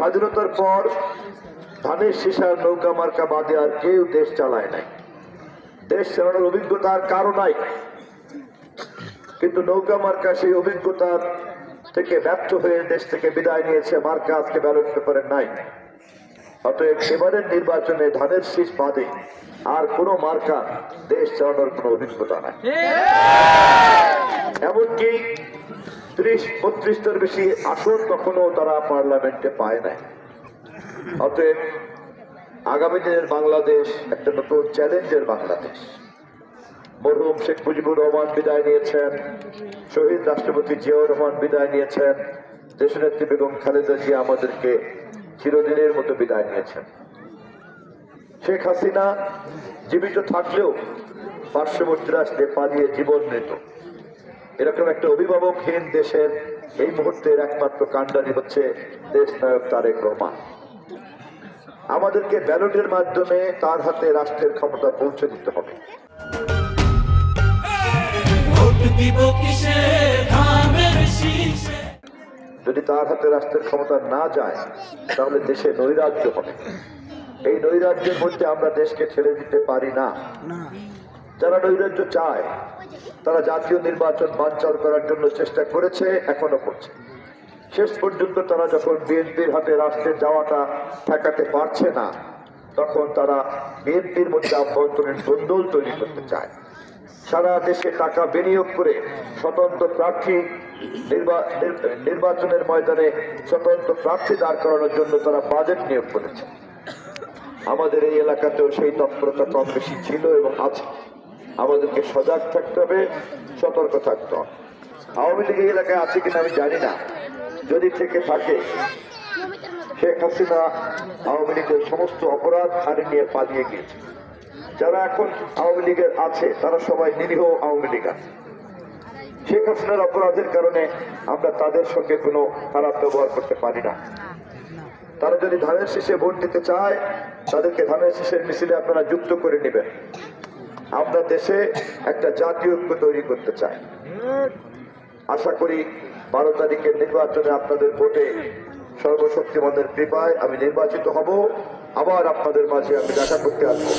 স্বাধীনতার পর ধানের শীষার নৌকা মার্কা বাদে আর কেউ দেশ চালায় নাই। দেশ চালানোর অভিজ্ঞতা আর কারো নাই, কিন্তু নৌকা মার্কা সেই অভিজ্ঞতার থেকে ব্যর্থ হয়ে দেশ থেকে বিদায় নিয়েছে। মার্কা আজকে ব্যালট পেপারে নাই। অতএব এবারের নির্বাচনে ধানের শীষ বাদে আর কোন মার্কা দেশ চালানোর কোন অভিজ্ঞতা নাই। এমনকি 30-32টার বেশি আসন কখনো তারা পার্লামেন্টে পায় নাই। অতএব আগামী দিনের বাংলাদেশ একটা নতুন চ্যালেঞ্জের বাংলাদেশ। মরহুম শেখ মুজিবুর রহমান বিদায় নিয়েছেন, শহীদ রাষ্ট্রপতি জিয়াউর রহমান বিদায় নিয়েছেন, দেশনেত্রী বেগম খালেদা জিয়া আমাদেরকে চিরদিনের মতো বিদায় নিয়েছেন। শেখ হাসিনা জীবিত থাকলেও পার্শ্ববর্তী রাষ্ট্রে পালিয়ে জীবন নিত। এরকম একটা অভিভাবকহীন দেশের এই মুহূর্তের একমাত্র কাণ্ডারি হচ্ছে দেশ নায়ক তারেক রহমান। আমাদেরকে ব্যালটের মাধ্যমে তার হাতে রাষ্ট্রের ক্ষমতা পৌঁছে দিতে হবে। যদি তার হাতে রাষ্ট্রের ক্ষমতা না যায় তাহলে দেশে নৈরাজ্য হবে। এই নৈরাজ্যের মধ্যে আমরা দেশকে ছেড়ে দিতে পারি না। যারা নৈরাজ্য চায় তারা জাতীয় নির্বাচন বানচাল করার জন্য চেষ্টা করেছে, এখনো করছে। শেষ পর্যন্ত তারা যখন বিএনপির হাতে রাষ্ট্রের যাওয়াটা ঠেকাতে পারছে না, তখন তারা বিএনপির মধ্যে আভ্যন্তরীণ দ্বন্দ্ব তৈরি করতে চায়। সারা দেশে টাকা বিনিয়োগ করে স্বতন্ত্র প্রার্থী নির্বাচনের ময়দানে স্বতন্ত্র প্রার্থী দাঁড় করানোর জন্য তারা বাজেট নিয়োগ করেছে। আমাদের এই এলাকাতেও সেই তৎপরতা কম বেশি ছিল এবং আছে। আমাদেরকে সজাগ থাকতে হবে, সতর্ক থাকতে হবে। আওয়ামী লীগ এই এলাকায় আছে কিনা আমি জানি না। যদি থেকে থাকে, শেখ হাসিনা আওয়ামী লীগের সমস্ত অপরাধ ঘাড়ে নিয়ে পালিয়ে গিয়েছে। যারা এখন আওয়ামী লীগের আছে তারা সবাই নিরীহ আওয়ামী লীগ আছে। শেখ হাসিনার অপরাধের কারণে আমরা তাদের সঙ্গে কোনো খারাপ ব্যবহার করতে পারি না। তারা যদি ধানের শীষে ভোট দিতে চায়, তাদেরকে ধানের শীষের মিছিলে আপনারা যুক্ত করে নেবেন। আমরা দেশে একটা জাতীয় ঐক্য তৈরি করতে চাই। আশা করি 12 তারিখের নির্বাচনে আপনাদের ভোটে সর্বশক্তিমানের কৃপায় আমি নির্বাচিত হব। আবার আপনাদের মাঝে আমি দেখা করতে আসবো।